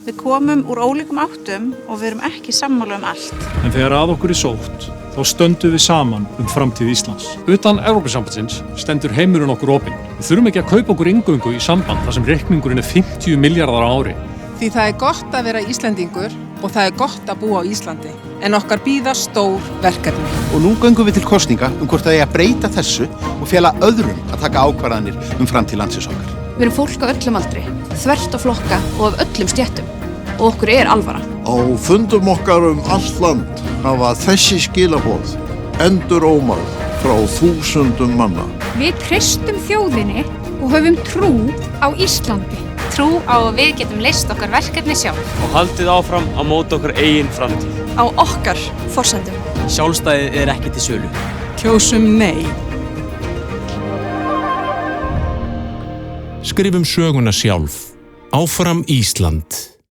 Við komum úr ólíkum áttum og við erum ekki sammála allt. En þegar að okkur sótt, þá stöndum við saman framtíð Íslands. Utan Evrópusambandsins stendur heimurinn okkur opinn. Við þurfum ekki að kaupa okkur inngöngu í samband þar sem reikningurinn 50 milljarðar á ári. Því það gott að vera Íslendingur og það gott að búa á Íslandi. En okkar bíða stór verkefni. Og nú göngum við til kosninga hvort það eigi að breyta þessu og fela öðrum að taka ákvarðanir framtíð landsins okkar. Við erum fólk á öllum aldri, þvert á flokka og af öllum stéttum. Og okkur alvara. Á fundum okkar allt land hafa þessi skilaboð endurómað frá þúsundum manna. Við treystum þjóðinni og höfum trú á Íslandi. Trú á að við getum leyst okkar verkefni sjálf. Og haldið áfram að móta okkar eigin framtíð. Á okkar forsendum. Sjálfstæðið ekki til sölu. Kjósum nei. Skrifum söguna sjálf. Áfram Ísland.